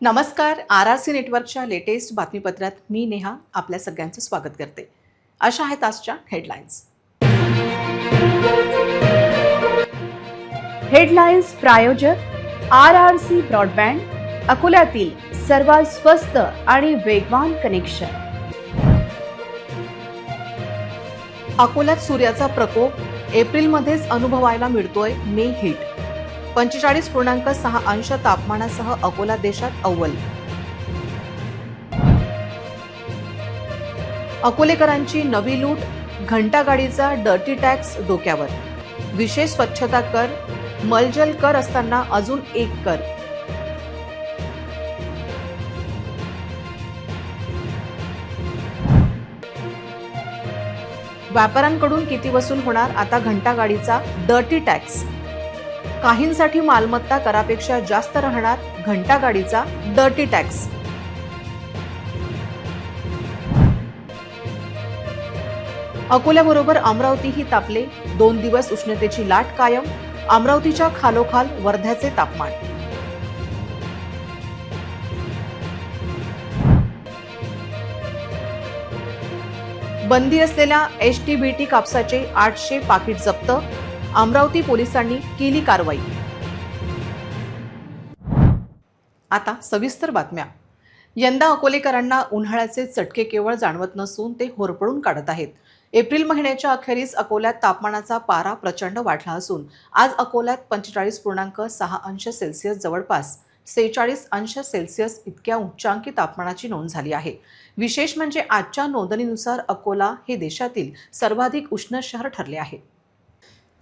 नमस्कार. RRC नेटवर्कच्या latest बातमीपत्रात मी नेहा आपल्या सगळ्यांचं स्वागत करते. अशा आहेत आजच्या हेडलाईन्स. हेडलाईन्स प्रायोजक RRC ब्रॉडबँड, अकोल्यातील सर्वात स्वस्त आणि वेगवान कनेक्शन. अकोल्यात सूर्याचा प्रकोप एप्रिलमध्येच अनुभवायला मिळतोय मे हीट. 45.6 अंश तापमानासह अकोला देशात अव्वल. अकोलेकरांची नवी लूट, घंटागाडीचा डर्टी टॅक्स डोक्यावर. विशेष स्वच्छता कर, मलजल कर असताना अजून एक कर. व्यापाऱ्यांकडून किती वसूल होणार आता घंटागाडीचा डर्टी टॅक्स. काहींसाठी मालमत्ता करापेक्षा जास्त राहणार घंटागाडीचा डर्टी टॅक्स. अकोल्याबरोबर अमरावतीही तापले. 2 दिवस उष्णतेची लाट कायम. अमरावतीच्या खालोखाल वर्ध्याचे तापमान. बंदी असलेल्या HTBT कापसाचे 800 पाकिट जप्त. अमरावती पोलिसांनी केली कारवाई. आता सविस्तर बातम्या. यंदा अकोलेकरांना उन्हाळ्याचे चटके केवळ जाणवत नसून ते होरपळून काढत आहेत. एप्रिल महिन्याच्या अखेरीस अकोल्यात तापमानाचा पारा प्रचंड वाढला असून आज अकोल्यात 45.6 अंश सेल्सिअस जवळपास 46 अंश सेल्सिअस इतक्या उच्चांकी तापमानाची नोंद झाली आहे. विशेष म्हणजे आजच्या नोंदणीनुसार अकोला हे देशातील सर्वाधिक उष्ण शहर ठरले आहे.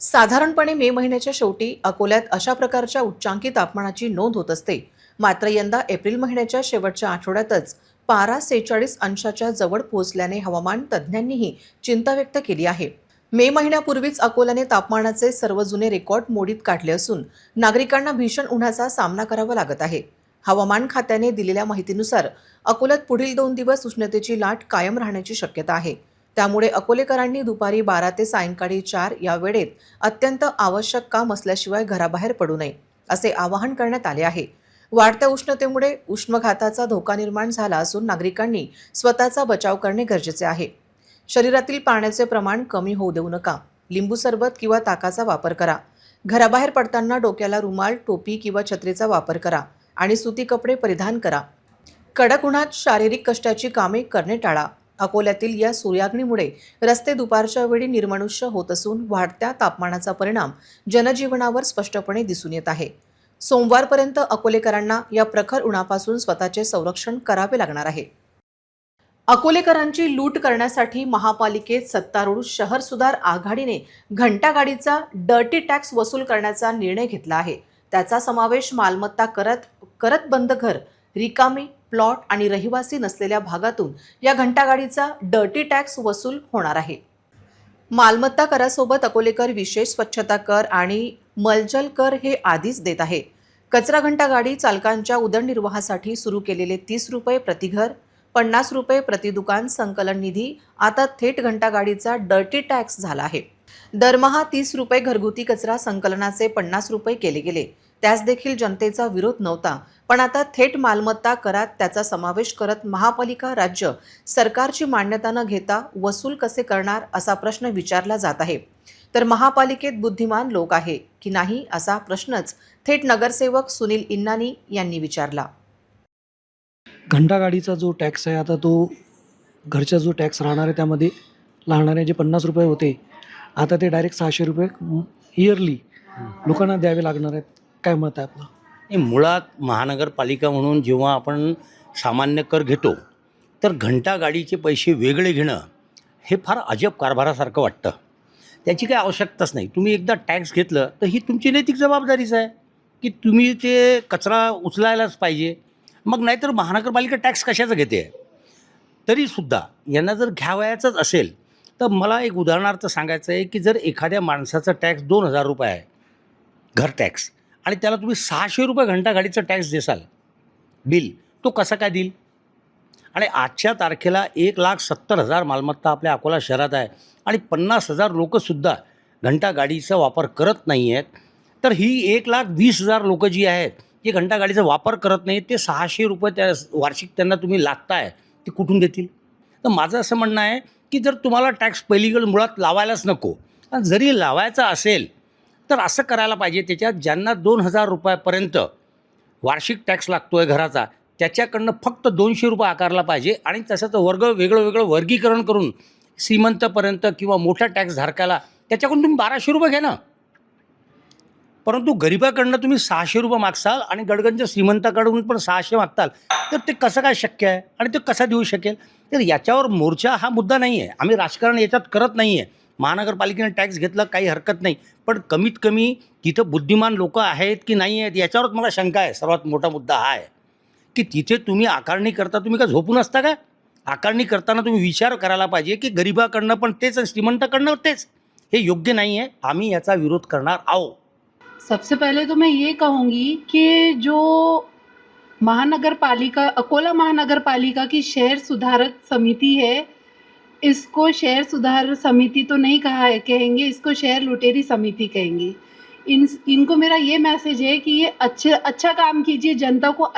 साधारणपणे मे महिन्याच्या शेवटी अकोल्यात अशा प्रकारच्या उच्चांकी तापमानाची नोंद होत असते. मात्र यंदा एप्रिल महिन्याच्या शेवटच्या आठवड्यातच पारा 46 अंशाच्या जवळ पोहोचल्याने हवामान तज्ज्ञांनीही चिंता व्यक्त केली आहे. मे महिन्यापूर्वीच अकोल्याने तापमानाचे सर्व जुने रेकॉर्ड मोडीत काढले असून नागरिकांना भीषण उन्हाचा सामना करावा लागत आहे. हवामान खात्याने दिलेल्या माहितीनुसार अकोल्यात पुढील 2 दिवस उष्णतेची लाट कायम राहण्याची शक्यता आहे. त्यामुळे अकोलेकरांनी दुपारी 12 ते सायंकाळी 4 या वेळेत अत्यंत आवश्यक काम असल्याशिवाय घराबाहेर पडू नये असे आवाहन करण्यात आले आहे. वाढत्या उष्णतेमुळे उष्माघाताचा धोका निर्माण झाला असून नागरिकांनी स्वतःचा बचाव करणे गरजेचे आहे. शरीरातील पाण्याचे प्रमाण कमी होऊ देऊ नका. लिंबू सरबत किंवा ताकाचा वापर करा. घराबाहेर पडताना डोक्याला रुमाल, टोपी किंवा छत्रीचा वापर करा आणि सुती कपडे परिधान करा. कडक उन्हात शारीरिक कष्टाची कामे करणे टाळा. अकोल्यातील या सूर्याग्नीमुळे रस्ते दुपारच्या वेळी निर्मनुष्य होत असून वाढत्या तापमानाचा परिणाम जनजीवनावर स्पष्टपणे दिसून येत आहे. सोमवारपर्यंत अकोलेकरांना या प्रखर उन्हापासून स्वतःचे संरक्षण करावे लागणार आहे. अकोलेकरांची लूट करण्यासाठी महापालिकेत सत्तारूढ शहर सुधार आघाडीने घंटागाडीचा डर्टी टॅक्स वसूल करण्याचा निर्णय घेतला आहे. त्याचा समावेश मालमत्ता करत बंद घर, रिकामे प्लॉट आणि रहिवासी नसलेल्या भागातून या घंटागाडीचा डर्टी टॅक्स वसूल होणार आहे. मालमत्ता करासोबत अकोलेकर विशेष स्वच्छता कर आणि मलजल कर हे आधीच देत आहे. कचरा घंटागाडी चालकांच्या उदरनिर्वाहासाठी सुरू केलेले 30 रुपये प्रति घर, 50 रुपये प्रति दुकान संकलन निधी आता थेट घंटागाडीचा डर्टी टॅक्स झाला आहे. दरमहा 30 रुपये घरगुती कचरा संकलनाचे 50 रुपये केले गेले. त्यास देखील जनतेचा विरोध नव्हता, पण आता थेट मालमत्ता करात त्याचा समावेश करत महापालिका राज्य सरकारची मान्यता न घेता वसूल कसे करणार असा प्रश्न विचारला जात आहे. तर महापालिकेत बुद्धिमान लोक आहे की नाही असा प्रश्नच थेट नगरसेवक सुनील इन्नानी यांनी विचारला. घंटागाडीचा जो टॅक्स आहे आता तो घरचा जो टॅक्स राहणार आहे त्यामध्ये लागणारे जे 50 रुपये होते आता ते डायरेक्ट 600 रुपये इयरली लोकांना द्यावे लागणार आहेत. काय मत आहे आपलं? मुळात महानगरपालिका म्हणून जेव्हा आपण सामान्य कर घेतो तर घंटागाडीचे पैसे वेगळे घेणं हे फार अजब कारभारासारखं वाटतं. त्याची काही आवश्यकताच नाही. तुम्ही एकदा टॅक्स घेतलं तर ही तुमची नैतिक जबाबदारीच आहे की तुम्ही ते कचरा उचलायलाच पाहिजे. मग नाहीतर महानगरपालिका टॅक्स कशाचं घेते. तरीसुद्धा यांना जर घ्यावयाचंच असेल तर मला एक उदाहरणार्थ सांगायचं आहे की जर एखाद्या माणसाचा टॅक्स 2000 रुपये आहे घर टॅक्स आणि त्याला तुम्ही 600 रुपये घंटागाडीचा टॅक्स देसाल बिल, तो कसा काय देईल. आणि आजच्या तारखेला 1,70,000 मालमत्ता आपल्या अकोला शहरात आहे आणि 50,000 लोकंसुद्धा घंटागाडीचा वापर करत नाही आहेत. तर ही 1,20,000 लोकं जी आहेत जे घंटागाडीचा वापर करत नाही ते 600 रुपये त्या वार्षिक त्यांना तुम्ही लागताय ते कुठून देतील? तर माझं असं म्हणणं आहे की जर तुम्हाला टॅक्स पहिलीकडे मुळात लावायलाच नको, आणि जरी लावायचा असेल तर असं करायला पाहिजे त्याच्यात ज्यांना 2000 रुपयापर्यंत वार्षिक टॅक्स लागतो आहे घराचा, त्याच्याकडनं फक्त 200 रुपये आकारला पाहिजे आणि तसंच वेगळं वेगळं वर्गीकरण करून श्रीमंतपर्यंत किंवा मोठ्या टॅक्सधारकाला त्याच्याकडून तुम्ही 1200 रुपये घ्या ना. परंतु गरिबाकडनं तुम्ही 600 रुपये मागसाल आणि गडगंज श्रीमंताकडून पण 600 मागताल, तर ते कसं काय शक्य आहे आणि ते कसं देऊ शकेल? तर याच्यावर मोर्चा हा मुद्दा नाही आहे. आम्ही राजकारण याच्यात करत नाही आहे. महानगरपालिकेने टॅक्स घेतला काही हरकत नाही, पण कमीत कमी तिथं बुद्धिमान लोक आहेत की नाही आहेत याच्यावरच मला शंका आहे. सर्वात मोठा मुद्दा हा आहे की तिथे तुम्ही आकारणी करता, तुम्ही का झोपून असता का? आकारणी करताना तुम्ही विचार करायला पाहिजे की गरिबाकडनं पण तेच आणि श्रीमंताकडनं तेच. हे योग्य नाही आहे. आम्ही याचा विरोध करणार आहोत. सबसे पहले तो मैं ये कहूँगी कि जो महानगरपालिका, अकोला महानगरपालिका की शहर सुधारक समिति है, इसको शहर सुधार समिति तो नहीं कहेंगे, इसको शहर लुटेरी समिति कहेंगे। इनको मेरा ये मैसेज है कि ये अच्छा काम कीजिए, जनता को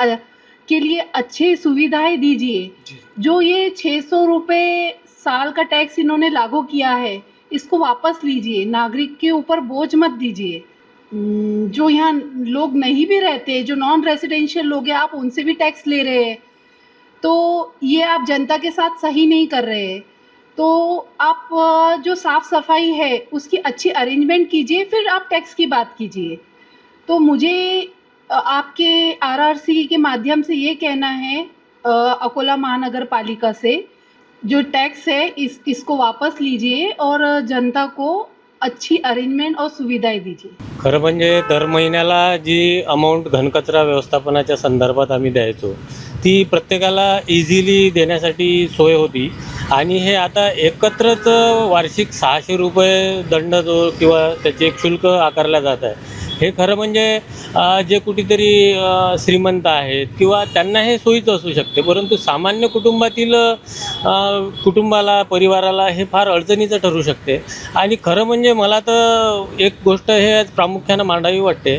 के लिए अच्छी सुविधाएं दीजिए। जो ये 600 रुपये साल का टैक्स इन्होंने लागू किया है, इसको वापस लीजिए, नागरिक के ऊपर बोझ मत दीजिए। जो यहाँ लोग नहीं भी रहते, जो नॉन रेसिडेंशियल लोग हैं, आप उनसे भी टैक्स ले रहे हैं, तो ये आप जनता के साथ सही नहीं कर रहे हैं। तो आप जो साफ़ सफाई है उसकी अच्छी अरेंजमेंट कीजिए, फिर आप टैक्स की बात कीजिए। तो मुझे आपके आरआरसी के माध्यम से ये कहना है अकोला महानगर पालिका से, जो टैक्स है इसको वापस लीजिए और जनता को अच्छी अरेंजमेंट और सुविधाएं दीजिए। खरं म्हणजे दर महिन्याला जी अमाऊंट घनकचरा व्यवस्थापनाच्या संदर्भात आम्ही द्यायचो ती प्रत्येकाला इझिली देण्यासाठी सोय होती, आणि हे आता एकत्रच वार्षिक 600 रुपये दंड जो किंवा त्याचे एक शुल्क आकारलं जात आहे, हे खरं म्हणजे जे कुठेतरी श्रीमंत आहेत किंवा त्यांना हे सोयीचं असू शकते, परंतु सामान्य कुटुंबाला परिवाराला हे फार अडचणीचं ठरू शकते. आणि खरं म्हणजे मला तर एक गोष्ट हे प्रामुख्यानं मांडावी वाटते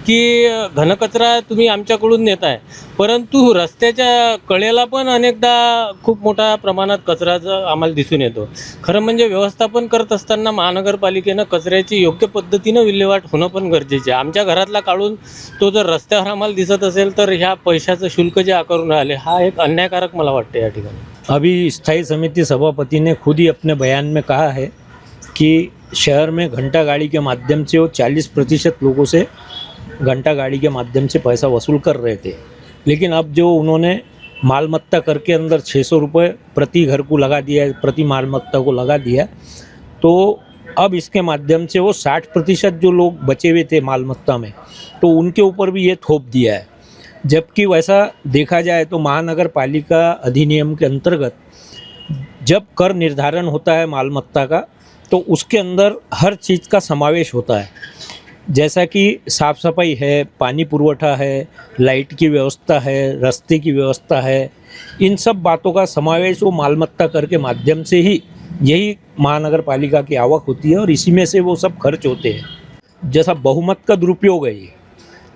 की घनकचरा तुम्ही आमच्याकडून नेताय, परंतु रस्त्याच्या कडेला पण अनेकदा खूप मोठ्या प्रमाणात कचऱ्याचं आम्हाला दिसून येतो. खरं म्हणजे व्यवस्थापन करत असताना महानगरपालिकेनं कचऱ्याची योग्य पद्धतीनं विल्हेवाट होणं पण गरजेचे आहे. आमच्या घरातला काढून तो जर रस्त्यावर आम्हाला दिसत असेल तर ह्या पैशाचं शुल्क जे आकारून राहिले हा एक अन्यायकारक मला वाटते या ठिकाणी. अभी स्थायी समिति सभापति ने खुद ही अपने बयान में कहा है कि शहर में घंटा गाड़ी के माध्यम से वो 40% लोगों से घंटा गाड़ी के माध्यम से पैसा वसूल कर रहे थे, लेकिन अब जो उन्होंने मालमत्ता कर के अंदर 600 रुपये प्रति घर को लगा दिया है, प्रति मालमत्ता को लगा दिया, तो अब इसके माध्यम से वो 60% जो लोग बचे हुए थे मालमत्ता में, तो उनके ऊपर भी ये थोप दिया है। जबकि वैसा देखा जाए तो महानगर पालिका अधिनियम के अंतर्गत जब कर निर्धारण होता है मालमत्ता का, तो उसके अंदर हर चीज़ का समावेश होता है, जैसा कि साफ़ सफाई है, पानी पुरवठा है, लाइट की व्यवस्था है, रास्ते की व्यवस्था है, इन सब बातों का समावेश वो मालमत्ता कर के माध्यम से ही यही महानगर पालिका की आवक होती है और इसी में से वो सब खर्च होते हैं। जैसा बहुमत का दुरुपयोग है, ये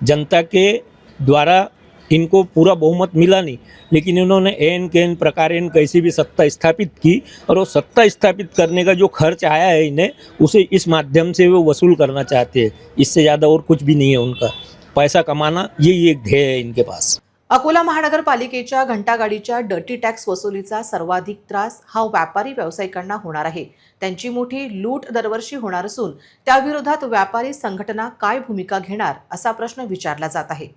जनता के द्वारा इनको पूरा बहुमत मिला नहीं, लेकिन इन्होंने एन केन प्रकारेण कैसी भी सत्ता स्थापित की और वो सत्ता स्थापित करने का जो खर्च आया है इन्हें, उसे इस माध्यम से वो वसूल करना चाहते हैं। इससे ज़्यादा और कुछ भी नहीं है उनका, पैसा कमाना यही एक ध्येय है इनके पास। अकोला महानगरपालिकेच्या घंटागाडीच्या डर्टी टॅक्स वसुलीचा सर्वाधिक त्रास हा व्यापारी व्यावसायिकांना होणार आहे. त्यांची मोठी लूट दरवर्षी होणार असून त्याविरोधात व्यापारी संघटना काय भूमिका घेणार असा प्रश्न विचारला जात आहे.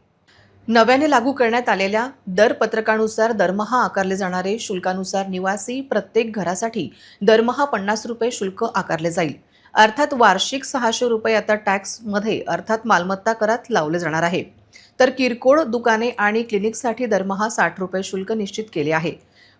नव्याने लागू करण्यात आलेल्या दरपत्रकानुसार दरमहा आकारले जाणारे शुल्कानुसार निवासी प्रत्येक घरासाठी दरमहा 50 रुपये शुल्क आकारले जाईल. अर्थात वार्षिक 600 रुपये आता टॅक्समध्ये अर्थात मालमत्ता करात लावले जाणार आहे. तर किरकोळ दुकाने आणि क्लिनिकसाठी दरमहा 60 रुपये शुल्क निश्चित केले आहे,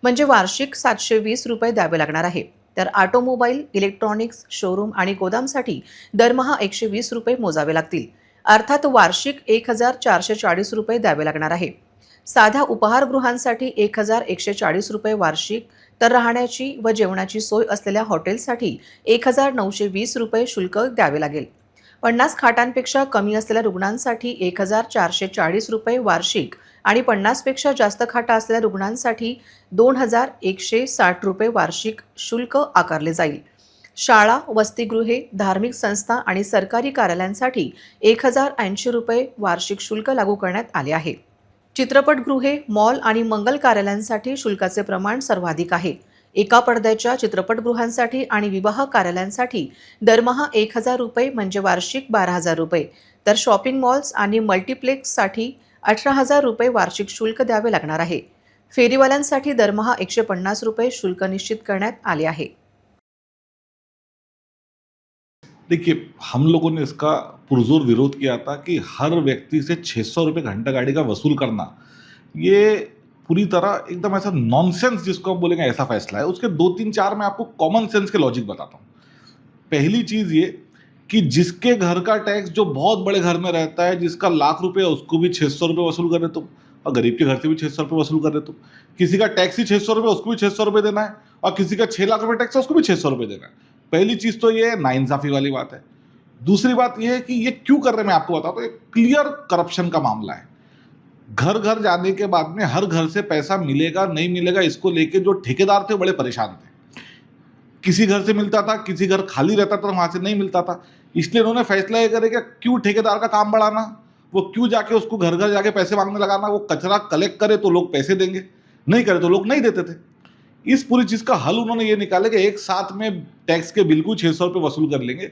म्हणजे वार्षिक 720 रुपये द्यावे लागणार आहे. तर ऑटोमोबाईल, इलेक्ट्रॉनिक्स, शोरूम आणि गोदामसाठी दरमहा 120 रुपये मोजावे लागतील, अर्थात वार्षिक 1440 रुपये द्यावे लागणार आहे. साध्या उपहारगृहांसाठी 1140 रुपये वार्षिक, तर राहण्याची व जेवणाची सोय असलेल्या हॉटेलसाठी 1920 रुपये शुल्क द्यावे लागेल. 50 खाटांपेक्षा कमी असलेल्या रुग्णांसाठी 1,440 रुपये वार्षिक आणि 50 पेक्षा जास्त खाटा असलेल्या रुग्णांसाठी 2,160 रुपये वार्षिक शुल्क आकारले जाईल. शाळा, वसतिगृहे, धार्मिक संस्था आणि सरकारी कार्यालयांसाठी 1,080 रुपये वार्षिक शुल्क लागू करण्यात आले आहे. चित्रपटगृहे, मॉल आणि मंगल कार्यालयांसाठी शुल्काचे प्रमाण सर्वाधिक आहे. एका पडद्याच्या चित्रपटगृहांसाठी आणि विवाह कार्यालयांसाठी दरमहा 1,000 रुपये म्हणजे वार्षिक 12,000 रुपये, तर शॉपिंग मॉल्स आणि मल्टिप्लेक्ससाठी 18,000 रुपये वार्षिक शुल्क द्यावे लागणार आहे. फेरीवाल्यांसाठी दरमहा 150 रुपये शुल्क निश्चित करण्यात आले आहे. देखिए, हम लोगों ने इसका पुरजोर विरोध किया था कि हर व्यक्ति से 600 रुपये घंटा गाड़ी का वसूल करना, ये पूरी तरह एकदम ऐसा नॉनसेंस जिसको हम बोलेंगे ऐसा फैसला है. उसके 2-3-4 मैं आपको कॉमन सेंस के लॉजिक बताता हूँ. पहली चीज़ ये कि जिसके घर का टैक्स जो बहुत बड़े घर में रहता है, जिसका लाख रुपये है, उसको भी 600 रुपये वसूल कर रहे तुम, और गरीब के घर से भी 600 रुपये वसूल कर रहे तुम. किसी का टैक्स ही 600 रुपये, उसको भी 600 रुपये देना है, और किसी का 6 लाख रुपये टैक्स है, उसको भी 600 रुपये देना है. पहली चीज़ तो ये नाइंसाफ़ी वाली बात है. दूसरी बात यह है कि ये क्यों कर रहे हैं मैं आपको बताता हूँ. एक क्लियर करप्शन का मामला है. घर घर जाने के बाद में हर घर से पैसा मिलेगा नहीं मिलेगा इसको लेके जो ठेकेदार थे बड़े परेशान थे. किसी घर से मिलता था, किसी घर खाली रहता था, वहाँ से नहीं मिलता था. इसलिए उन्होंने फैसला ये करे कि क्यों ठेकेदार का काम बढ़ाना, वो क्यों जाके उसको घर घर जाके पैसे मांगने लगाना. वो कचरा कलेक्ट करे तो लोग पैसे देंगे, नहीं करे तो लोग नहीं देते थे. इस पूरी चीज़ का हल उन्होंने ये निकाला कि एक साथ में टैक्स के बिल को 600 रुपये वसूल कर लेंगे.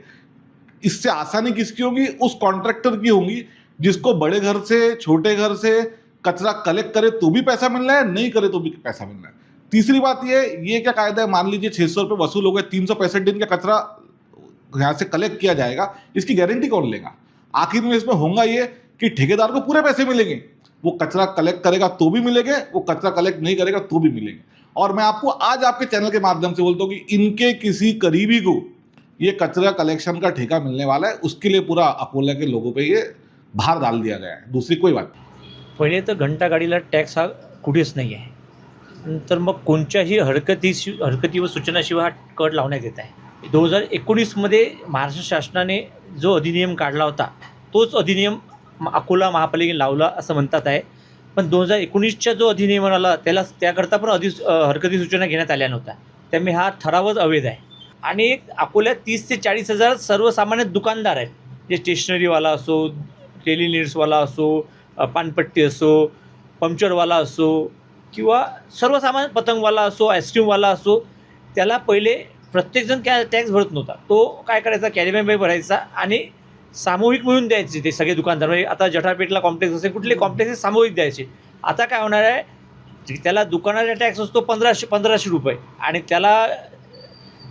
इससे आसानी किसकी होगी? उस कॉन्ट्रैक्टर की होगी जिसको बड़े घर से, छोटे घर से कचरा कलेक्ट करे तो भी पैसा मिल रहा है, नहीं करे तो भी पैसा मिल रहा है. तीसरी बात ये क्या कायदा है, मान लीजिए 600 रुपये वसूल हो गए, 365 दिन का कचरा यहाँ से कलेक्ट किया जाएगा, इसकी गारंटी कौन लेगा? आखिर में इसमें होगा ये कि ठेकेदार को पूरे पैसे मिलेंगे. वो कचरा कलेक्ट करेगा तो भी मिलेंगे, वो कचरा कलेक्ट नहीं करेगा तो भी मिलेंगे. और मैं आपको आज आपके चैनल के माध्यम से बोलता हूँ कि इनके किसी करीबी को ये कचरा कलेक्शन का ठेका मिलने वाला है. उसके लिए पूरा अकोला के लोगों पे ये भार डाल दिया गया है. दूसरी कोई बात नहीं. पहिले तर घंटा गाडीला टॅक्स हा कुठेच नाही आहे. नंतर मग कोणत्याही हरकती व सूचनाशिवाय हा कर लावण्यात येत आहे. 2019मध्ये महाराष्ट्र शासनाने जो अधिनियम काढला होता तोच अधिनियम अकोला महापालिकेने लावला असं म्हणतात आहे. पण 2019च्या जो अधिनियम आला त्याकरता पण हरकती सूचना घेण्यात आल्या नव्हत्या. त्यामुळे हा ठरावच अवैध आहे. आणि अकोल्यात 30 ते 40 हजार सर्वसामान्य दुकानदार आहेत, जे स्टेशनरीवाला असो, टेलिनीड्सवाला असो, पानपट्टी असो, पंक्चरवाला असो किंवा सर्वसामान्य पतंगवाला असो, आईस्क्रीमवाला असो. त्याला पहिले प्रत्येकजण टॅक्स भरत नव्हता. तो काय करायचा, कॅरीबॅग भरायचा आणि सामूहिक मिळून द्यायचे ते सगळे दुकानदार. म्हणजे आता जठारपेठला कॉम्प्लेक्स असेल, कुठले कॉम्प्लेक्स सामूहिक द्यायचे. आता काय होणार आहे, त्याला दुकानाचा टॅक्स असतो 1500 रुपये आणि त्याला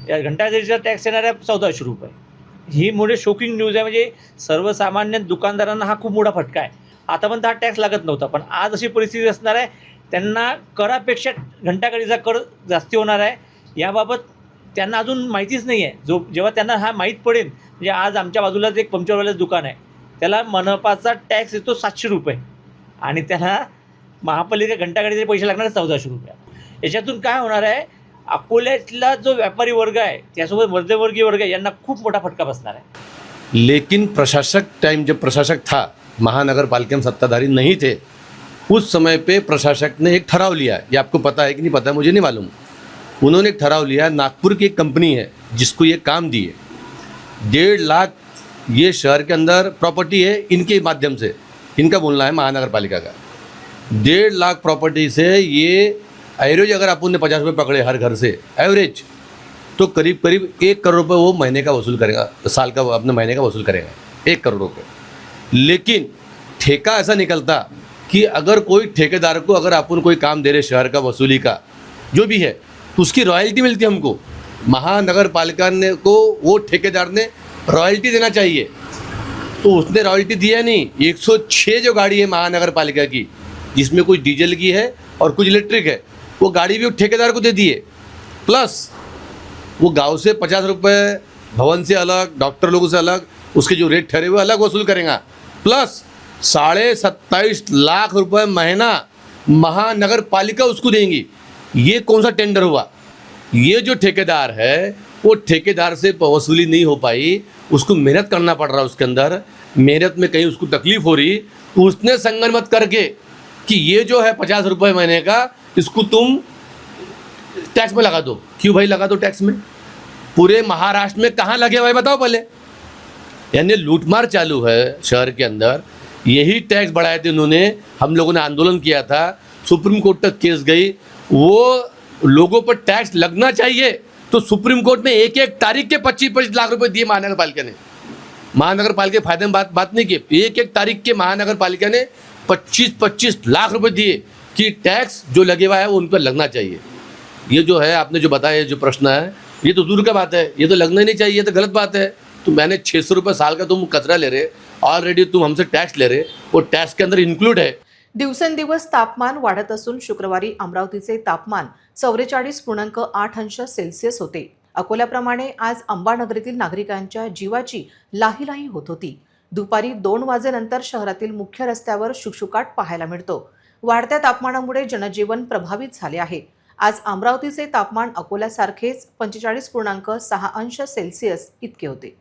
घंटागाडीचा टॅक्स येणार आहे 1400 रुपये. ही मोठी शॉकिंग न्यूज आहे. म्हणजे सर्वसामान्य दुकानदारांना हा खूप मोठा फटका आहे. आतापर्यंत हा टॅक्स लागत नव्हता, पण आज अशी परिस्थिती असणार आहे, त्यांना करापेक्षा घंटागाडीचा कर जास्ती होणार आहे. याबाबत त्यांना अजून माहितीच नाही आहे. जेव्हा त्यांना हा माहीत पडेल, म्हणजे आज आमच्या बाजूलाच एक पंक्चरवाल्याचं दुकान आहे, त्याला मनपाचा टॅक्स येतो 700 रुपये आणि त्याला महापालिका घंटागाडीचे पैसे लागणार 1400 रुपये. याच्यातून काय होणार आहे, अकोल्यातला जो व्यापारी वर्ग आहे त्यासोबत मध्यमवर्गीय वर्ग आहे, यांना खूप मोठा फटका बसणार आहे. लेकिन जब प्रशासक था, महानगर पालिका में सत्ताधारी नहीं थे, उस समय पे प्रशासक ने एक ठराव लिया. ये आपको पता है कि नहीं पता है मुझे नहीं मालूम. उन्होंने एक ठराव लिया. नागपुर की एक कंपनी है जिसको ये काम दी है. 1.5 लाख ये शहर के अंदर प्रॉपर्टी है, इनके माध्यम से, इनका बोलना है महानगर पालिका का. 1.5 लाख प्रॉपर्टी से ये एवरेज अगर अपन ने 50 रुपये पकड़े हर घर से एवरेज, तो करीब 1 करोड़ रुपये वो महीने का वसूल करेगा, साल का अपने महीने का वसूल करेगा 1 करोड़ रुपये. लेकिन ठेका ऐसा निकलता कि अगर कोई ठेकेदार को अगर अपन कोई काम दे रहे शहर का वसूली का जो भी है, तो उसकी रॉयल्टी मिलती है हमको. महानगर पालिका ने को वो ठेकेदार ने रॉयल्टी देना चाहिए, तो उसने रॉयल्टी दिया नहीं. 106 जो गाड़ी है महानगर पालिका की, जिसमें कुछ डीजल की है और कुछ इलेक्ट्रिक है, वो गाड़ी भी ठेकेदार को दे दिए. प्लस वो गांव से 50 रुपये, भवन से अलग, डॉक्टर लोगों से अलग, उसके जो रेट ठहरे हुए अलग वसूल करेगा. प्लस 27.5 लाख रुपए महीना महानगर पालिका उसको देंगी. ये कौन सा टेंडर हुआ? ये जो ठेकेदार है वो ठेकेदार से वसूली नहीं हो पाई, उसको मेहनत करना पड़ रहा है, उसके अंदर मेहनत में कहीं उसको तकलीफ हो रही, तो उसने संगनमत करके कि ये जो है 50 रुपये महीने का, इसको तुम टैक्स में लगा दो। क्यों भाई लगा दो टैक्स में? पूरे महाराष्ट्र में कहाँ लगे हुए बताओ पहले। यानी लूटमार चालू है शहर के अंदर। यही टैक्स बढ़ाए थे उन्होंने, हम लोगों ने आंदोलन किया था, सुप्रीम कोर्ट तक केस गई। वो लोगों पर टैक्स लगना चाहिए तो सुप्रीम कोर्ट ने एक एक तारीख के 25-25 लाख रुपए दिए महानगर पालिका ने। महानगर पालिका के फायदे में बात नहीं की, एक एक तारीख के महानगर पालिका ने 25-25 लाख रुपए दिए कि टैक्स जो लगे हुआ है वो उन पर लगना चाहिए। ये जो है आपने जो बताया, जो प्रश्न है, ये तो दूर का बात है, ये तो लगना ही नहीं चाहिए, ये तो गलत बात है। तो मैंने 600 रुपये साल का तुम कचरा ले रहे, ऑलरेडी तुम हमसे टैक्स ले रहे, वो टैक्स के अंदर इंक्लूड है। दिवसेंदिवस तापमान वाढत असून शुक्रवारी अमरावतीचे तापमान 44.8 अंश सेल्सिअस होते. अकोल्याप्रमाणे आज अंबानगरीतील नागरिकांच्या जीवाची लाहीलाही होत होती. दुपारी 2 वाजेनंतर शहरातील मुख्य रस्त्यावर शुकशुकाट पाहायला मिळतो. वाढत्या तापमानामुळे जनजीवन प्रभावित झाले आहे. आज अमरावतीचे तापमान अकोल्यासारखेच 45.6 अंश सेल्सिअस इतके होते.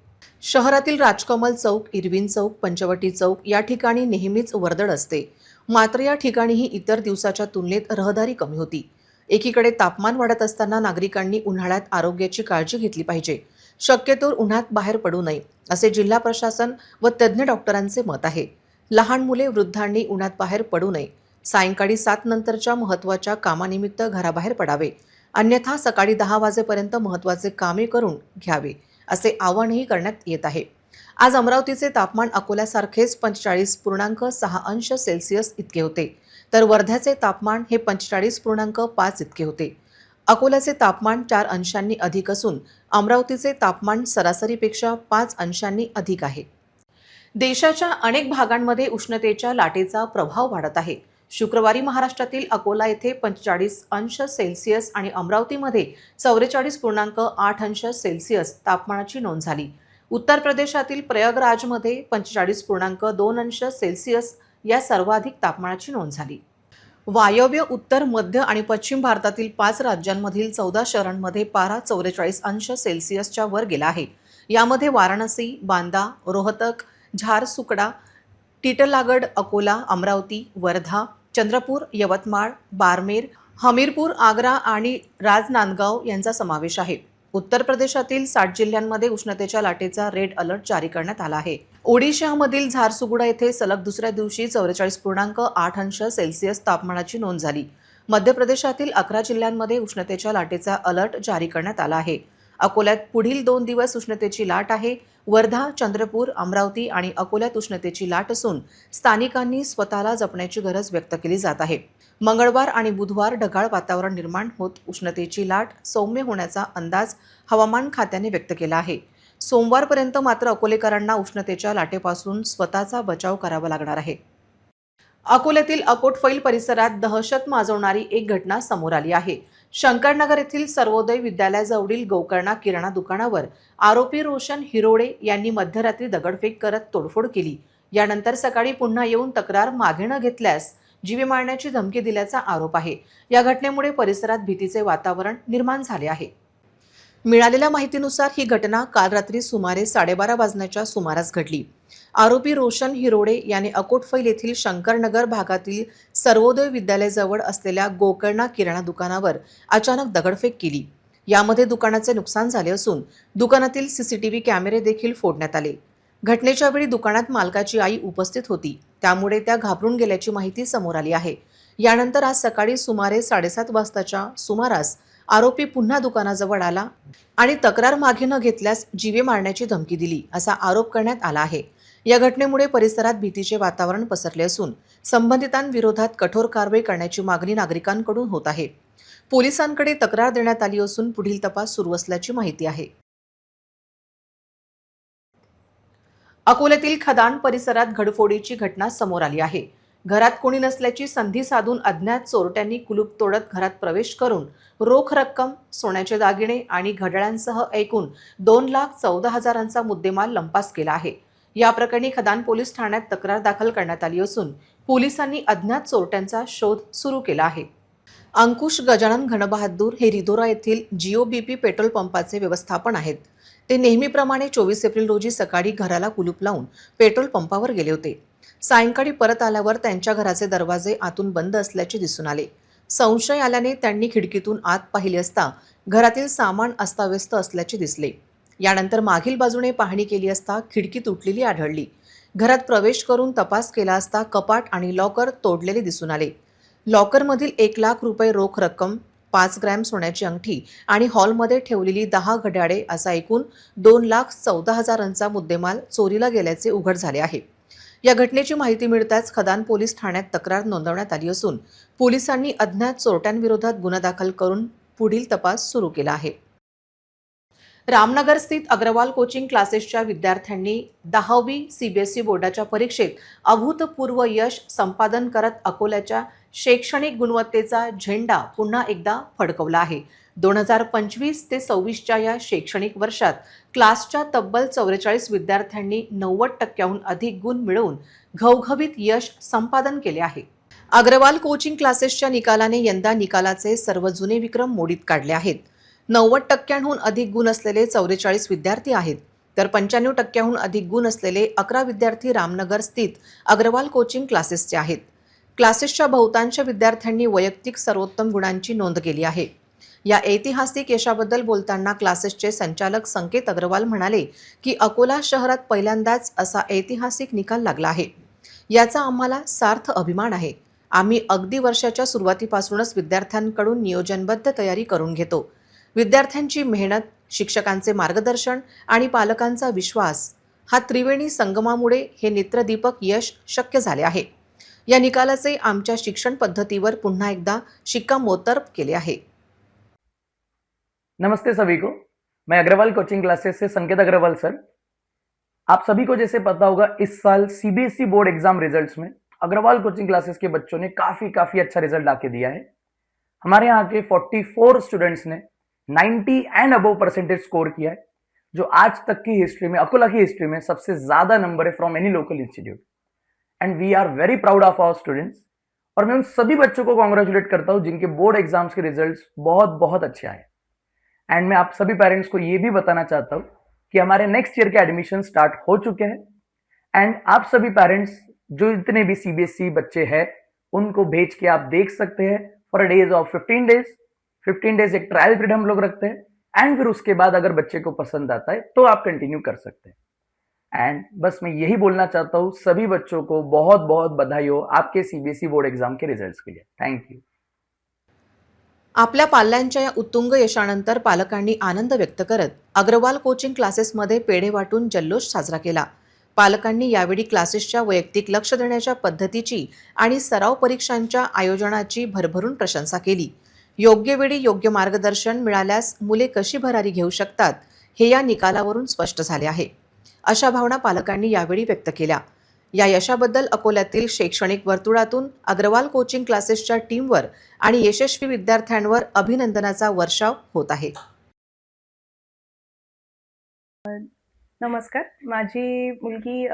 शहरातील राजकमल चौक, इरविन चौक, पंचवटी चौक या ठिकाणी नेहमीच वर्दळ असते. मात्र या ठिकाणीही इतर दिवसाच्या तुलनेत रहदारी कमी होती. एकीकडे तापमान वाढत असताना नागरिकांनी उन्हाळ्यात आरोग्याची काळजी घेतली पाहिजे. शक्यतोवर उन्हात बाहेर पडू नये असे जिल्हा प्रशासन व तज्ज्ञ डॉक्टरांचे मत आहे. लहान मुले, वृद्धांनी उन्हात बाहेर पडू नये. सायंकाळी 7 नंतरच्या महत्त्वाच्या कामानिमित्त घराबाहेर पडावे. अन्यथा सकाळी 10 वाजेपर्यंत महत्त्वाचे कामे करून घ्यावे असे आवाहनही करण्यात येत आहे. आज अमरावतीचे तापमान अकोल्यासारखेच 45.6 अंश सेल्सिअस इतके होते, तर वर्ध्याचे तापमान हे 45.5 इतके होते. अकोल्याचे तापमान 4 अंशांनी अधिक असून अमरावतीचे तापमान सरासरीपेक्षा 5 अंशांनी अधिक आहे. देशाच्या अनेक भागांमध्ये उष्णतेच्या लाटेचा प्रभाव वाढत आहे. शुक्रवारी महाराष्ट्रातील अकोला येथे 45 अंश सेल्सिअस आणि अमरावतीमध्ये 44.8 अंश सेल्सिअस तापमानाची नोंद झाली. उत्तर प्रदेशातील प्रयागराजमध्ये 45.2 अंश सेल्सिअस या सर्वाधिक तापमानाची नोंद झाली. वायव्य, उत्तर, मध्य आणि पश्चिम भारतातील 5 राज्यांमधील 14 शहरांमध्ये पारा 44 अंश सेल्सिअसच्या वर गेला आहे. यामध्ये वाराणसी, बांदा, रोहतक, झारसुगडा, टिटलागड, अकोला, अमरावती, वर्धा, चंद्रपूर, यवतमाळ, बारमेर, हमीरपूर, आग्रा आणि राजनांदगाव यांचा समावेश आहे. उत्तर प्रदेशातील 60 जिल्ह्यांमध्ये उष्णतेच्या लाटेचा रेड अलर्ट जारी करण्यात आला आहे. ओडिशामधील झारसुगुडा येथे सलग दुसऱ्या दिवशी 44.8 अंश सेल्सिअस तापमानाची नोंद झाली. मध्य प्रदेशातील 11 जिल्ह्यांमध्ये उष्णतेच्या लाटेचा अलर्ट जारी करण्यात आला आहे. अकोल्यात पुढील 2 दिवस उष्णतेची लाट आहे. वर्धा, चंद्रपूर, अमरावती आणि अकोल्यात उष्णतेची लाट असून स्थानिकांनी स्वतःला जपण्याची गरज व्यक्त केली जात आहे. मंगळवार आणि बुधवार ढगाळ वातावरण निर्माण होत उष्णतेची लाट सौम्य होण्याचा अंदाज हवामान खात्याने व्यक्त केला आहे. सोमवारपर्यंत मात्र अकोलेकरांना उष्णतेच्या लाटेपासून स्वतःचा बचाव करावा लागणार आहे. अकोल्यातील अकोटफैल परिसरात दहशत माजवणारी एक घटना समोर आली आहे. शंकरनगर येथील सर्वोदय विद्यालयाजवळील गोकर्णा किराणा दुकानावर आरोपी रोशन हिरोडे यांनी मध्यरात्री दगडफेक करत तोडफोड केली. यानंतर सकाळी पुन्हा येऊन तक्रार मागे न घेतल्यास जीवे मारण्याची धमकी दिल्याचा आरोप आहे. या घटनेमुळे परिसरात भीतीचे वातावरण निर्माण झाले आहे. मिळालेल्या माहितीनुसार ही घटना काल रात्री सुमारे 12:30 वाजण्याच्या सुमारास घडली. आरोपी रोशन हिरोडे याने अकोटफैल येथील शंकरनगर भागातील सर्वोदय विद्यालयाजवळ असलेल्या गोकर्णा किराणा दुकानावर अचानक दगडफेक केली. यामध्ये दुकानाचे नुकसान झाले असून दुकानातील सीसीटीव्ही कॅमेरे देखील फोडण्यात आले. घटनेच्या वेळी दुकानात मालकाची आई उपस्थित होती, त्यामुळे त्या घाबरून गेल्याची माहिती समोर आली आहे. यानंतर आज सकाळी सुमारे 7:30 वाजताच्या सुमारास आरोपी पुन्हा दुकानाजवळ आला आणि तक्रार मागे न घेतल्यास जीवे मारण्याची धमकी दिली असा आरोप करण्यात आला आहे. या घटनेमुळे परिसरात भीतीचे वातावरण पसरले असून संबंधितांविरोधात कठोर कारवाई करण्याची मागणी नागरिकांकडून होत आहे. पोलिसांकडे तक्रार देण्यात आली असून पुढील तपास सुरू असल्याची माहिती आहे. अकोल्यातील खदान परिसरात घडफोडीची घटना समोर आली आहे. घरात कोणी नसल्याची संधी साधून अज्ञात चोरट्यांनी कुलूप तोडत घरात प्रवेश करून रोख रक्कम, सोन्याचे दागिने आणि घड्याळांसह एकूण 2,14,000चा मुद्देमाल लंपास केला आहे. या प्रकरणी खदान पोलीस ठाण्यात तक्रार दाखल करण्यात आली असून पोलिसांनी अज्ञात चोरट्यांचा शोध सुरू केला आहे. अंकुश गजानन घनबहादूर हे रिधोरा येथील GOBP पेट्रोल पंपाचे व्यवस्थापन आहेत. ते नेहमीप्रमाणे 24 एप्रिल रोजी सकाळी घराला कुलूप लावून पेट्रोल पंपावर गेले होते. सायंकाळी परत आल्यावर त्यांच्या घराचे दरवाजे आतून बंद असल्याचे दिसून आले. संशय आल्याने त्यांनी खिडकीतून आत पाहिले असता घरातील सामान अस्ताव्यस्त असल्याचे दिसले. यानंतर मागील बाजूने पाहणी केली असता खिडकी तुटलेली आढळली. घरात प्रवेश करून तपास केला असता कपाट आणि लॉकर तोडलेले दिसून आले. लॉकरमधील 1,00,000 रुपये रोख रक्कम, 5 ग्रॅम सोन्याची अंगठी आणि हॉलमध्ये ठेवलेली 10 घड्याळे असा एकूण 2,14,000चा मुद्देमाल चोरीला गेल्याचे उघड झाले आहे. या घटनेची माहिती मिळताच खदान पोलीस ठाण्यात तक्रार नोंदवण्यात आली असून पोलिसांनी अज्ञात चोरट्यांविरोधात गुन्हा दाखल करून पुढील तपास सुरू केला आहे. रामनगर स्थित अग्रवाल कोचिंग क्लासेसच्या विद्यार्थ्यांनी 10वी CBSE बोर्डाच्या परीक्षेत अभूतपूर्व यश संपादन करत अकोल्याच्या शैक्षणिक गुणवत्तेचा झेंडा पुन्हा एकदा फडकवला आहे. 2025 ते 26च्या या शैक्षणिक वर्षात क्लासच्या तब्बल 44 विद्यार्थ्यांनी 90% अधिक गुण मिळवून घवघवीत यश संपादन केले आहे. अग्रवाल कोचिंग क्लासेसच्या निकालाने यंदा निकालाचे सर्व जुने विक्रम मोडीत काढले आहेत. 90% अधिक गुण असलेले 44 विद्यार्थी आहेत, तर 95% अधिक गुण असलेले 11 विद्यार्थी रामनगर स्थित अग्रवाल कोचिंग क्लासेसचे आहेत. क्लासेसच्या बहुतांश विद्यार्थ्यांनी वैयक्तिक सर्वोत्तम गुणांची नोंद केली आहे. या ऐतिहासिक यशाबद्दल बोलताना क्लासेसचे संचालक संकेत अग्रवाल म्हणाले की अकोला शहरात पहिल्यांदाच असा ऐतिहासिक निकाल लागला आहे. याचा आम्हाला सार्थ अभिमान आहे. आम्ही अगदी वर्षाच्या सुरुवातीपासूनच विद्यार्थ्यांकडून नियोजनबद्ध तयारी करून घेतो. विद्यार्थ्यांची मेहनत, शिक्षकांचे मार्गदर्शन आणि पालकांचा विश्वास हा त्रिवेणी संगमामुळे हे नेत्रदीपक यश शक्य झाले आहे. या निकालाचे आमच्या शिक्षण पद्धतीवर पुन्हा एकदा शिक्कामोर्तब केले आहे. नमस्ते सभी को, मैं अग्रवाल कोचिंग क्लासेस से संकेत अग्रवाल सर। आप सभी को जैसे पता होगा, इस साल CBSE बोर्ड एग्जाम रिजल्ट्स में अग्रवाल कोचिंग क्लासेस के बच्चों ने काफी अच्छा रिजल्ट आके दिया है। हमारे यहाँ के 44 स्टूडेंट्स ने 90 एंड अबव परसेंटेज स्कोर किया है, जो आज तक की हिस्ट्री में, अकोला की हिस्ट्री में सबसे ज्यादा नंबर है from any local institute. And we are very proud of our students. और मैं उन सभी बच्चों को कॉन्ग्रेचुलेट करता हूं जिनके बोर्ड एग्जाम्स के रिजल्ट्स बहुत अच्छे आए। एंड मैं आप सभी पेरेंट्स को ये भी बताना चाहता हूं कि हमारे नेक्स्ट ईयर के एडमिशन स्टार्ट हो चुके हैं। एंड आप सभी पेरेंट्स जो इतने भी CBSE बच्चे हैं उनको भेज के आप देख सकते हैं फॉर डेज ऑफ 15 डेज एक ट्रायल पीरियड हम लोग रखते हैं। एंड फिर उसके बाद अगर बच्चे को पसंद आता है तो आप कंटिन्यू कर सकते हैं। एंड बस मैं यही बोलना चाहता हूँ, सभी बच्चों को बहुत बधाई हो आपके CBSE बोर्ड एग्जाम के रिजल्ट्स के लिए। Thank you. आपल्या पाल्यांच्या या उत्तुंग यशानंतर पालकांनी आनंद व्यक्त करत अग्रवाल कोचिंग क्लासेसमध्ये पेढे वाटून जल्लोष साजरा केला. पालकांनी यावेळी क्लासेसच्या वैयक्तिक लक्ष देण्याच्या पद्धतीची आणि सराव परीक्षांच्या आयोजनाची भरभरून प्रशंसा केली. योग्य वेळी योग्य मार्गदर्शन मिळाल्यास मुले कशी भरारी घेऊ शकतात हे या निकालावरून स्पष्ट झाले आहे. अशा भावना पालकांनी यावेळी व्यक्त केल्या. या यशाबद्दल अकोल्यातील शैक्षणिक वर्तुळातून अग्रवाल कोचिंग क्लासेसच्या टीमवर आणि यशस्वी विद्यार्थ्यांवर अभिनंदनाचा वर्षाव होत आहे. नमस्कार, माझी मुलगी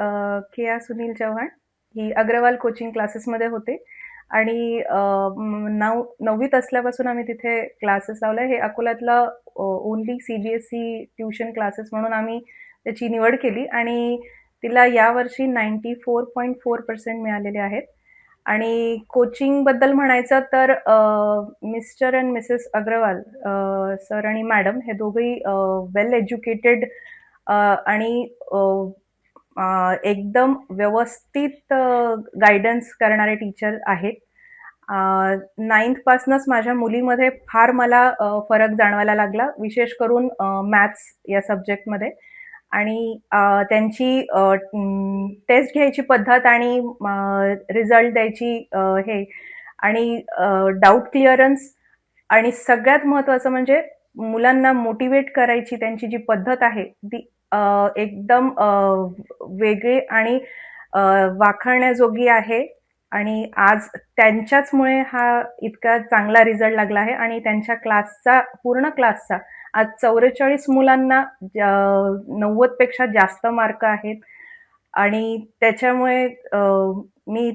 केया सुनील चव्हाण ही अग्रवाल कोचिंग क्लासेसमध्ये होते आणि 9वीत असल्यापासून आम्ही तिथे क्लासेस लावले. हे अकोल्यातला ओनली CBSE ट्युशन क्लासेस म्हणून आम्ही त्याची निवड केली आणि तिला यावर्षी 94.4% मिळालेले आहेत. आणि कोचिंगबद्दल म्हणायचं तर mister and missus Agrawal sir आणि मॅडम हे दोघंही वेल एज्युकेटेड आणि एकदम व्यवस्थित गायडन्स करणारे टीचर आहेत. 9th पासूनच माझ्या मुलीमध्ये फार मला फरक जाणवायला लागला, विशेष करून मॅथ्स या सब्जेक्टमध्ये. आणि त्यांची टेस्ट घ्यायची पद्धत आणि रिझल्ट द्यायची हे आणि डाऊट क्लिअरन्स आणि सगळ्यात महत्त्वाचं म्हणजे मुलांना मोटिवेट करायची त्यांची जी पद्धत आहे ती एकदम वेगळी आणि वाखाणण्याजोगी आहे. आणि आज त्यांच्याचमुळे हा इतका चांगला रिझल्ट लागला आहे. आणि त्यांच्या क्लासचा, पूर्ण क्लासचा आज 44 मुलांना 90पेक्षा जास्त मार्क आहेत. आणि त्याच्यामुळे मी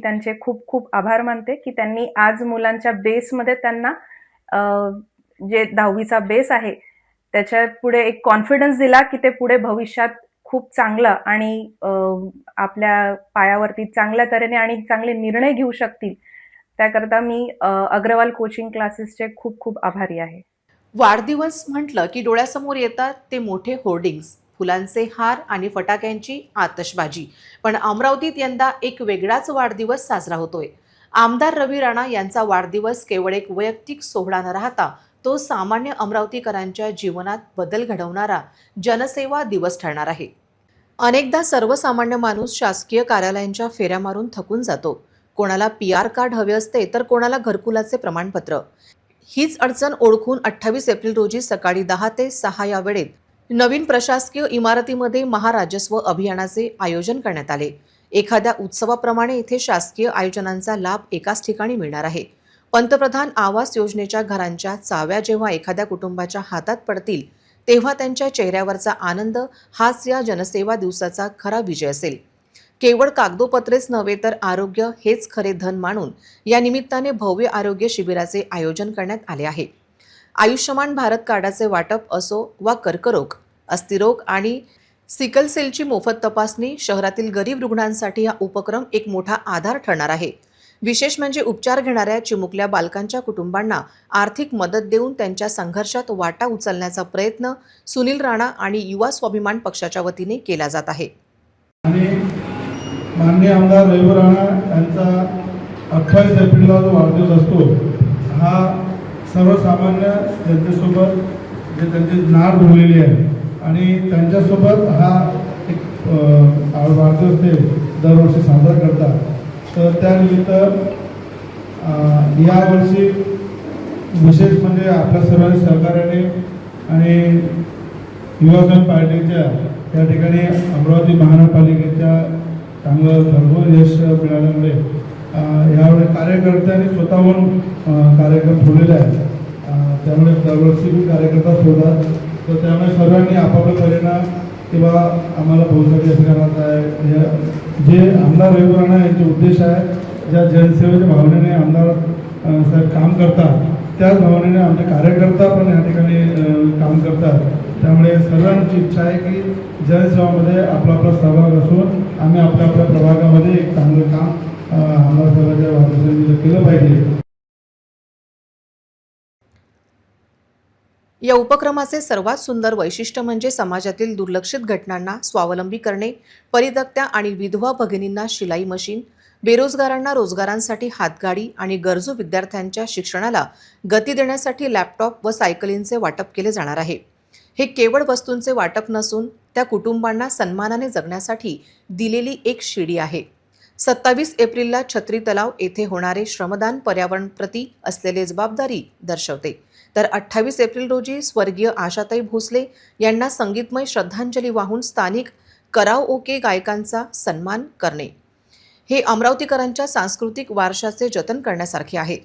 त्यांचे खूप खूप आभार मानते की त्यांनी आज मुलांच्या बेसमध्ये त्यांना जे 10वीचा बेस आहे त्याच्या पुढे एक कॉन्फिडन्स दिला की ते पुढे भविष्यात खूप चांगलं आणि आपल्या पायावरती चांगल्या तऱ्हेने आणि चांगले निर्णय घेऊ शकतील. त्याकरता मी अग्रवाल कोचिंग क्लासेसचे खूप खूप आभारी आहे. वाढदिवस म्हटलं की डोळ्यासमोर येतात ते मोठे होर्डिंग्स, फुलांचे हार आणि फटाक्यांची आतषबाजी. पण अमरावतीत यंदा एक वेगळाच वाढदिवस साजरा होतोय. आमदार रवी राणा यांचा वाढदिवस केवळ एक वैयक्तिक सोहळा न राहता तो सामान्य अमरावतीकरांच्या जीवनात बदल घडवणारा जनसेवा दिवस ठरणार आहे. अनेकदा सर्वसामान्य माणूस शासकीय कार्यालयांच्या फेऱ्या मारून थकून जातो. कोणाला PR कार्ड हवे असते तर कोणाला घरकुलाचे प्रमाणपत्र. हीच अडचण ओळखून 28 एप्रिल रोजी सकाळी 10 ते 6 या वेळेत नवीन प्रशासकीय इमारतीमध्ये महाराजस्व अभियानाचे आयोजन करण्यात आले. एखाद्या उत्सवाप्रमाणे इथे शासकीय आयोजनांचा लाभ एकाच ठिकाणी मिळणार आहे. पंतप्रधान आवास योजनेच्या घरांच्या चाव्या जेव्हा एखाद्या कुटुंबाच्या हातात पडतील तेव्हा त्यांच्या चेहऱ्यावरचा आनंद हाच या जनसेवा दिवसाचा खरा विजय असेल. केवळ कागदोपत्रेच नव्हे तर आरोग्य हेच खरे धन मानून या निमित्ताने भव्य आरोग्य शिबिराचे आयोजन करण्यात आले आहे. आयुष्यमान भारत कार्डाचे वाटप असो वा कर्करोग, अस्थिरोग आणि सिकल सेलची मोफत तपासणी, शहरातील गरीब रुग्णांसाठी हा उपक्रम एक मोठा आधार ठरणार आहे. विशेष म्हणजे उपचार घेणाऱ्या चिमुकल्या बालकांच्या कुटुंबांना आर्थिक मदत देऊन त्यांच्या संघर्षात वाटा उचलण्याचा प्रयत्न सुनील राणा आणि युवा स्वाभिमान पक्षाच्या वतीने केला जात आहे. आणि माननीय आमदार रवी राणा यांचा 28 एप्रिलला जो वाढदिवस असतो हा सर्वसामान्य जनतेसोबत जे त्यांची नाळ जुळलेली आहे आणि त्यांच्यासोबत हा एक वाढदिवस ते दरवर्षी साजरा करतात. तर त्यानिमित्त यावर्षी विशेष म्हणजे आपल्या सर्वांनी सहकार्याने आणि युवा पार्टीच्या या ठिकाणी अमरावती महानगरपालिकेच्या चांगलं भरपूर यश मिळाल्यामुळे यावेळी कार्यकर्त्यांनी स्वतःहून कार्यक्रम ठेवलेले आहेत. त्यामुळे दरवर्षी मी कार्यकर्ता ठेवतात. तर त्यामुळे सर्वांनी आपापल्या परीने किंवा आम्हाला भाऊसाठी असं करण्यात आहे. जे आमदार रवी राणा यांचे उद्देश आहे, ज्या जनसेवेच्या भावनेने आमदार साहेब काम करतात त्याच भावनेने आमचे कार्यकर्ता पण या ठिकाणी काम करतात. त्यामुळे सर्वांची इच्छा आहे की जनसेवामध्ये आपला आपला सहभाग असून आम्ही आपल्या आपल्या प्रभागामध्ये एक चांगलं काम आमदार साहेबांच्या वाढदिवसानिमित्त केलं पाहिजे. या उपक्रमाचे सर्वात सुंदर वैशिष्ट्य म्हणजे समाजातील दुर्लक्षित घटनांना स्वावलंबी करणे, परित्यक्त्या आणि विधवा भगिनींना शिलाई मशीन, बेरोजगारांना रोजगारांसाठी हातगाडी आणि गरजू विद्यार्थ्यांच्या शिक्षणाला गती देण्यासाठी लॅपटॉप व सायकलींचे वाटप केले जाणार आहे. हे केवळ वस्तूंचे वाटप नसून त्या कुटुंबांना सन्मानाने जगण्यासाठी दिलेली एक शिडी आहे. 27 एप्रिलला छत्री तलाव येथे होणारे श्रमदान पर्यावरणप्रती असलेली जबाबदारी दर्शवते. तर 28 एप्रिल रोजी स्वर्गीय आशाताई भोसले यांना संगीतमय श्रद्धांजली वाहून स्थानिक कराओके गायकांचा सन्मान करणे हे अमरावतीकरांच्या सांस्कृतिक वारशाचे जतन करण्यासारखे आहे.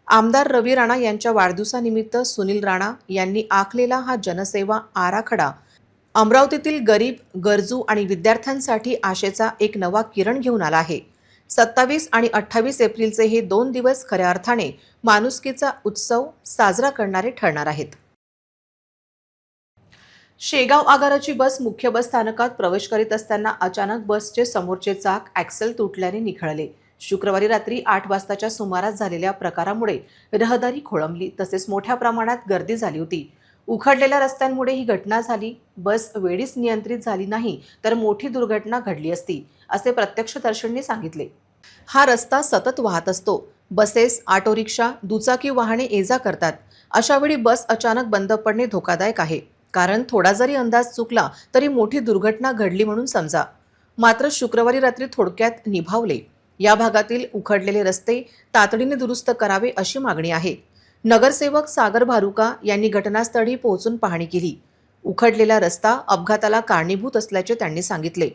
आमदार रवी राणा यांच्या वाढदिवसानिमित्त सुनील राणा यांनी आखलेला हा जनसेवा आराखडा अमरावतीतील गरीब, गरजू आणि विद्यार्थ्यांसाठी आशेचा एक नवा किरण घेऊन आला आहे. 27 आणि 28 एप्रिलचे हे 2 दिवस खऱ्या अर्थाने माणुसकीचा उत्सव साजरा करणारे ठरणार आहेत. शेगाव आगाराची बस मुख्य बस स्थानकात प्रवेश करीत असताना अचानक बसचे समोरचे चाक ॲक्सेल तुटल्याने निखळले. शुक्रवारी रात्री 8 वाजताच्या सुमारास झालेल्या प्रकारामुळे रहदारी खोळंबली तसेच मोठ्या प्रमाणात गर्दी झाली होती. उखडलेल्या रस्त्यांमुळे ही घटना झाली. बस वेळीच नियंत्रित झाली नाही तर मोठी दुर्घटना घडली असती असे प्रत्यक्षदर्शींनी सांगितले. हा रस्ता सतत वाहत असतो. बसेस, ऑटो रिक्षा, दुचाकी वाहने ये-जा करतात. अशावेळी बस अचानक बंद पडणे धोकादायक आहे, कारण थोडा जरी अंदाज चुकला तरी मोठी दुर्घटना घडली म्हणून समजा. मात्र शुक्रवारी रात्री थोडक्यात निभावले. या भागातील उखडलेले रस्ते तातडीने दुरुस्त करावे अशी मागणी आहे. नगरसेवक सागर भारुका यांनी घटनास्थळी पोहोचून पाहणी केली. उखडलेला रस्ता अपघाताला कारणीभूत असल्याचे त्यांनी सांगितले.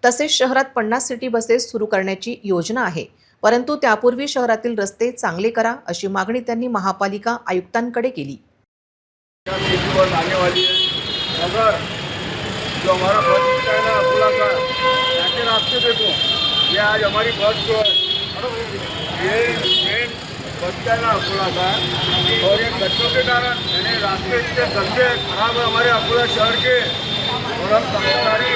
तसेच शहरात 50 सिटी बसेस सुरू करण्याची योजना आहे, परंतु त्यापूर्वी शहरातील रस्ते चांगले करा अशी मागणी त्यांनी महापालिका आयुक्तांकडे केली. जो हमारा प्रोजेक्ट है ना पुला का रास्ते देखो, ये आज हमारी बस जो है ये मेन बस स्टैंड है अकोला का, और ये गड्ढों के कारण यानी रास्ते इतने गंदे खराब है हमारे अकोला शहर के, और हम सत्ताधारी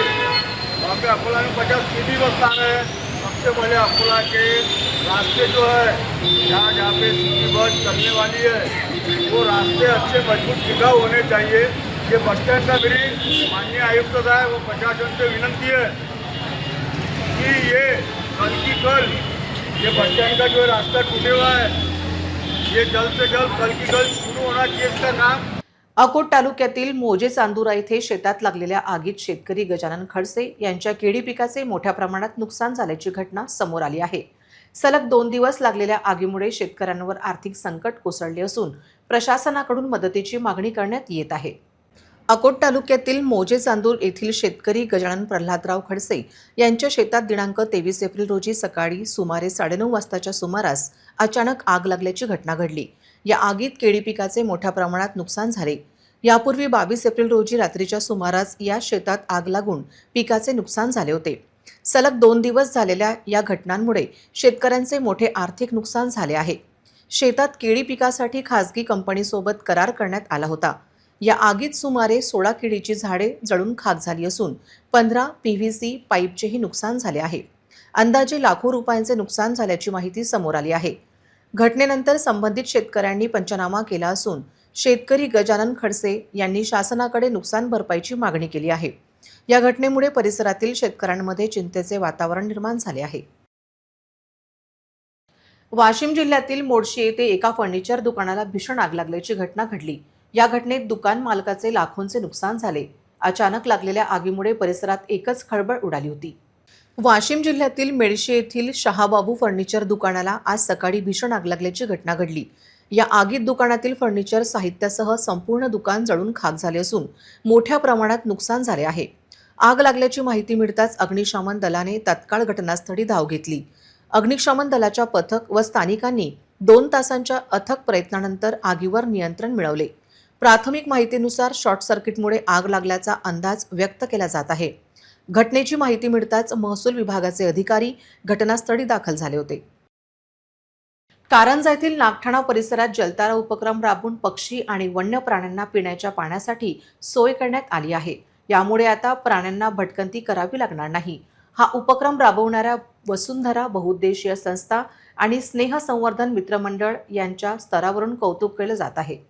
वहाँ पे अकोला में 50 सीधी बस आ रहे हैं। सबसे पहले अकोला के रास्ते जो है जहाँ पे सीधी बस चलने वाली है वो रास्ते अच्छे मजबूत टिकाऊ होने चाहिए। ये बस स्टैंड का मेरी माननीय आयुक्त साहब वो प्रशासन से विनंती है कि ये कल की कल ये बस स्टैंड का जो रास्ता टूटे हुआ है ये जल्द से जल्द कल की कल शुरू होना चाहिए इसका काम। अकोट तालुक्यातील मोजे चांदुरा येथे शेतात लागलेल्या आगीत शेतकरी गजानन खडसे यांच्या केळी पिकाचे मोठ्या प्रमाणात नुकसान झाल्याची घटना समोर आली आहे। सलग 2 दिवस लागलेल्या आगीमुळे शेतकऱ्यांवर आर्थिक संकट कोसळले असून प्रशासनाकडून मदतीची मागणी करण्यात येत आहे। अकोट तालुक्यातील मोजे चांदूर येथील शेतकरी गजानन प्रल्हादराव खडसे यांच्या शेतात दिनांक 23 एप्रिल रोजी सकाळी सुमारे 9:30 वाजताच्या सुमारास अचानक आग लागल्याची घटना घडली। या आगीत केळी पिकाचे मोठ्या प्रमाणात नुकसान झाले। यापूर्वी 22 एप्रिल रोजी रात्रीच्या सुमारास या शेतात आग लागून पिकाचे नुकसान झाले होते। सलग 2 दिवस झालेल्या या घटनांमुळे शेतकऱ्यांचे मोठे आर्थिक नुकसान झाले आहे। शेतात केळी पिकासाठी खासगी कंपनीसोबत करार करण्यात आला होता। या आगीत सुमारे 16 केळीची झाडे जळून खाक झाली असून 15 PVC पाईपचेही नुकसान झाले आहे। अंदाजे लाखो रुपयांचे नुकसान झाल्याची माहिती समोर आली आहे। घटनेनंतर संबंधित शेतकऱ्यांनी पंचनामा केला असून शेतकरी गजानन खडसे यांनी शासनाकडे नुकसान भरपाईची मागणी केली आहे। या घटनेमुळे परिसरातील शेतकऱ्यांमध्ये चिंतेचे वातावरण निर्माण झाले आहे। वाशिम जिल्ह्यातील मोर्शी येथे एका फर्निचर दुकानाला भीषण आग लागल्याची घटना घडली। या घटनेत दुकान मालकाचे लाखोंचे नुकसान झाले। अचानक लागलेल्या आगीमुळे परिसरात एकच खळबळ उडाली होती। वाशिम जिल्ह्यातील मेडशी येथील शहाबाबू फर्निचर दुकानाला आज सकाळी भीषण आग लागल्याची घटना घडली। या आगीत दुकानातील फर्निचर साहित्यासह संपूर्ण दुकान जळून खाक झाले असून मोठ्या प्रमाणात नुकसान झाले आहे। आग लागल्याची माहिती मिळताच अग्निशमन दलाने तात्काळ घटनास्थळी धाव घेतली। अग्निशमन दलाच्या पथक व स्थानिकांनी 2 तासांच्या अथक प्रयत्नानंतर आगीवर नियंत्रण मिळवले। प्राथमिक माहितीनुसार शॉर्ट सर्किटमुळे आग लागल्याचा अंदाज व्यक्त केला जात आहे। घटनेची माहिती मिळताच महसूल विभागाचे अधिकारी घटनास्थळी दाखल झाले होते। कारंजा येथील नागठाणा परिसरात जलतारा उपक्रम राबवून पक्षी आणि वन्य प्राण्यांना पिण्याच्या पाण्यासाठी सोय करण्यात आली आहे। यामुळे आता प्राण्यांना भटकंती करावी लागणार नाही। हा उपक्रम राबवणाऱ्या वसुंधरा बहुउद्देशीय संस्था आणि स्नेह संवर्धन मित्रमंडळ यांच्या स्तरावरून कौतुक केले जात आहे।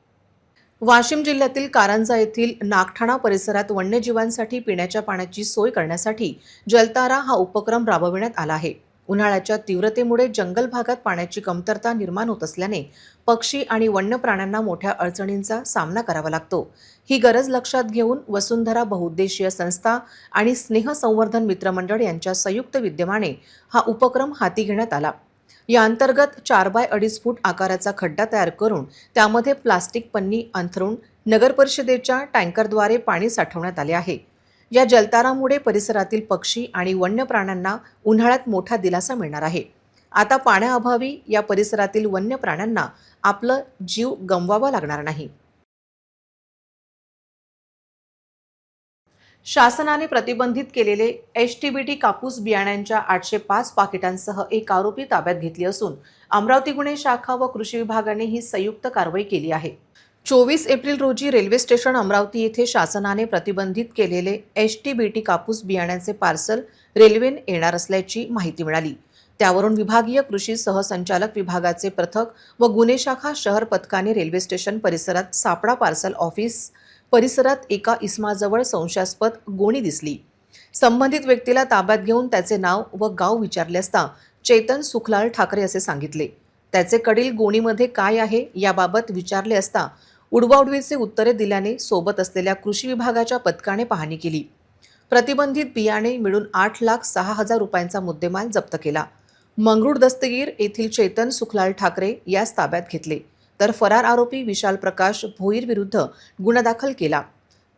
वाशिम जिल्ह्यातील कारंजा येथील नागठाणा परिसरात वन्यजीवांसाठी पिण्याच्या पाण्याची सोय करण्यासाठी जलतारा हा उपक्रम राबविण्यात आला आहे। उन्हाळ्याच्या तीव्रतेमुळे जंगल भागात पाण्याची कमतरता निर्माण होत असल्याने पक्षी आणि वन्य प्राण्यांना मोठ्या अडचणींचा सामना करावा लागतो। ही गरज लक्षात घेऊन वसुंधरा बहुउद्देशीय संस्था आणि स्नेह संवर्धन मित्रमंडळ यांच्या संयुक्त विद्यमाने हा उपक्रम हाती घेण्यात आला। या अंतर्गत 4 बाय 2.5 फूट आकाराचा खड्डा तयार करून त्यामध्ये प्लास्टिक पन्नी अंथरून नगर परिषदेच्या टँकरद्वारे पाणी साठवण्यात आले आहे। या जलतारामुळे परिसरातील पक्षी आणि वन्य प्राण्यांना उन्हाळ्यात मोठा दिलासा मिळणार आहे। आता पाण्याअभावी या परिसरातील वन्य प्राण्यांना आपलं जीव गमवावा लागणार नाही। शासनाने प्रतिबंधित केलेले HTBT कापूस बियाण्यांच्या 805 पाकिटांसह एक आरोपी ताब्यात घेतली असून अमरावती गुन्हे शाखा व कृषी विभागाने ही संयुक्त कारवाई केली आहे। 24 एप्रिल रोजी रेल्वे स्टेशन अमरावती येथे शासनाने प्रतिबंधित केलेले HTBT कापूस बियाण्यांचे पार्सल रेल्वेने येणार असल्याची माहिती मिळाली। त्यावरून विभागीय कृषी सहसंचालक विभागाचे पथक व गुन्हे शाखा शहर पथकाने रेल्वे स्टेशन परिसरात सापडा पार्सल ऑफिस परिसरात एका इसमाजवळ संशयास्पद गोणी दिसली। संबंधित व्यक्तीला ताब्यात घेऊन त्याचे नाव व गाव विचारले असता चेतन सुखलाल ठाकरे असे सांगितले। त्याचे कडील गोणीमध्ये काय आहे याबाबत विचारले असता उडवाउडवीचे उत्तरे दिल्याने सोबत असलेल्या कृषी विभागाच्या पथकाने पाहणी केली। प्रतिबंधित बियाणे मिळून 8,06,000 रुपयांचा मुद्देमाल जप्त केला। मंगरूळ दस्तगीर येथील चेतन सुखलाल ठाकरे यास ताब्यात घेतले, तर फरार आरोपी विशाल प्रकाश भोईर विरुद्ध गुन्हा दाखल केला।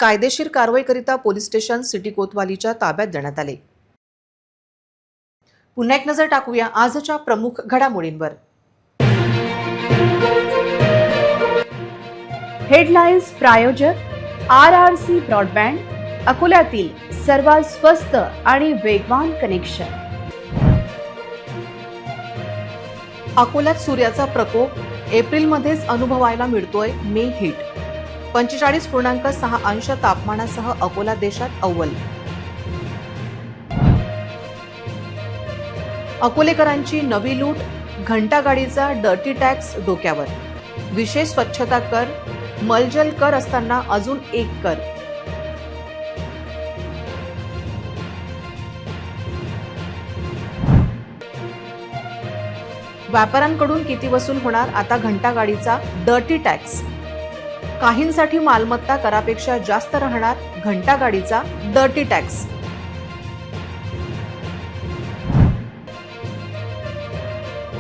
कायदेशीर कारवाईकरिता पोलीस स्टेशन सिटी कोतवालीच्या ताब्यात देण्यात आले। पुन्हा एक नजर टाकूया आजच्या प्रमुख घडामोडींवर। हेडलाइन्स प्रायोजक RRC ब्रॉडबँड, अकोल्यातील सर्वात स्वस्त आणि वेगवान कनेक्शन. अकोल्यात सूर्याचा प्रकोप एप्रिलमध्येच अनुभवायला मिळतोय मे हिट. 45.6 अंश तापमानासह अकोला देशात अव्वल. अकोलेकरांची नवी लूट, घंटागाडीचा डर्टी टॅक्स डोक्यावर. विशेष स्वच्छता कर, मलजल कर असताना अजून एक कर. व्यापाऱ्यांकडून किती वसूल होणार आता घंटागाडीचा डर्टी टॅक्स. काहींसाठी मालमत्ता करापेक्षा जास्त राहणार घंटागाडीचा डर्टी टॅक्स.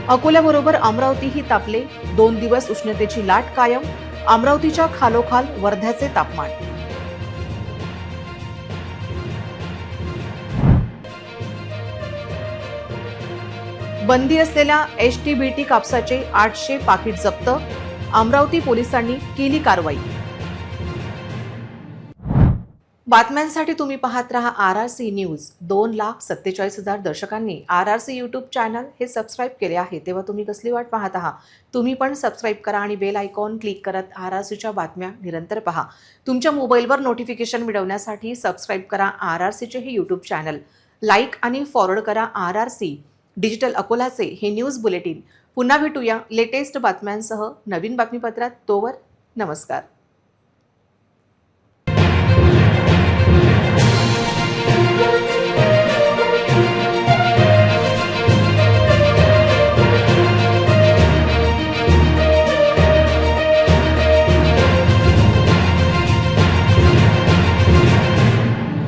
अकोल्याबरोबर अमरावतीही तापले. 2 दिवस उष्णतेची लाट कायम. अमरावतीच्या खालोखाल वर्ध्याचे तापमान. बंदी असलेल्या HTBT कापसाचे 800 पाकिट जप्त. अमरावती पोलिसांनी केली कारवाई. बातम्यांसाठी तुम्ही पाहत रहा RRC news. 2,47,000 दर्शकांनी RRC YouTube channel हे सबस्क्राईब केले आहे, तेव्हा तुम्ही कसली वाट पाहत आहात? तुम्ही पण सबस्क्राईब करा आणि बेल आयकॉन क्लिक करत RRCच्या बातम्या निरंतर पहा. तुमच्या मोबाईलवर नोटिफिकेशन मिळवण्यासाठी सबस्क्राईब करा RRCचे हे यूट्यूब चॅनल. लाईक आणि फॉरवर्ड करा RRC डिजिटल अकोलाचे हे न्यूज बुलेटिन. पुन्हा भेटूया लेटेस्ट बातम्यांसह नवीन बातमीपत्रात. तोवर नमस्कार.